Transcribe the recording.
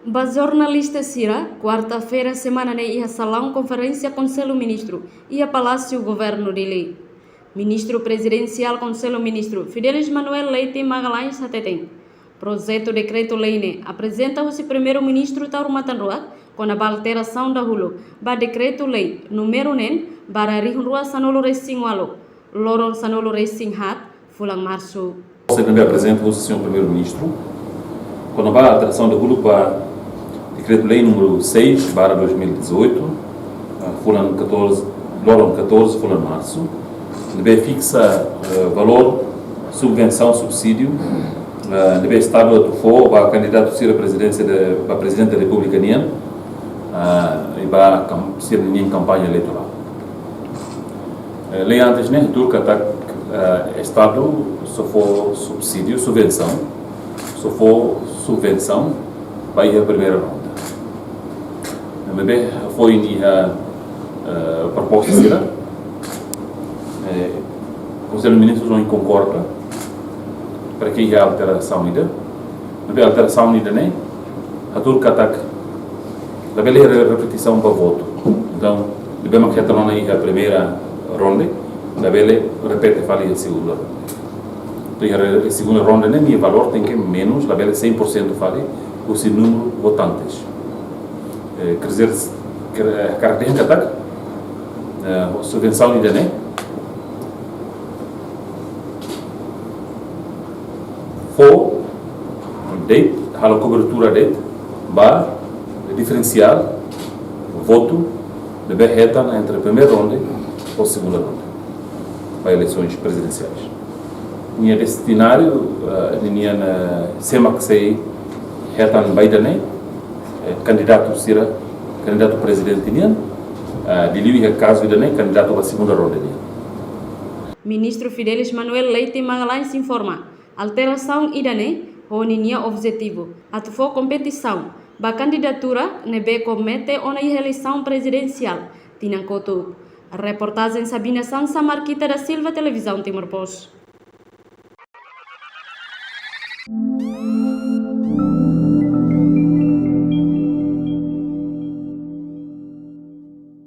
Ba jornalista Cira, quarta-feira, semana ia salão conferência Conselho Ministro e a Palácio Governo de Lei. Ministro Presidencial Conselho Ministro Fidelis Manuel Leite Magalhães Satetém. Projeto Decreto-Lei apresenta-se Primeiro-Ministro Tauro Matanrua com a alteração da Hulu, ba Decreto-Lei número NEN, para Rihunrua Sanolo Racing Walo, Loron Sanolo Racing Hat, Fulang Março. Você também apresenta o Sr. Primeiro-Ministro com a alteração da Hulu para Decreto-Lei número 6, para 2018, Fulang 14, Loron 14, Fulang Março, deve fixa valor, subvenção, subsídio, deve estável do FO para candidato a ser a presidente da República Nian e para ser em campanha eleitoral. Lei antes, né, turca está Estado só for subsídio, subvenção, só for subvenção para ir à primeira ronda. Foi a proposta será o Conselho de Ministros não concorda para que a alteração ainda. A alteração ainda nem a turca ataca da beleza repetição para voto. Então, devemos que a primeira ronda, da beleza repete fala a segunda ronda. Então, a segunda ronda nem o valor tem que menos, da beleza 100% fala o seu número de votantes. Quer dizer, a característica ataca a subvenção ainda nem for date, a cobertura date, para diferenciar o voto de berreta entre a primeira ronda e a segunda ronda, para eleições presidenciais. Minha destinário, minha sema que sei, reta no Biden, candidato presidente nian, de livre caso de candidato para a segunda ronda. Ministro Fidelis Manuel Leite Magalhães informa. Alteração idane honinha objetivo. Atufo competição. Ba candidatura nebe comete ona eleição presidencial. Tinancoto. Reportagem Sabina Sansa Marquita da Silva, Televisão Timor Post.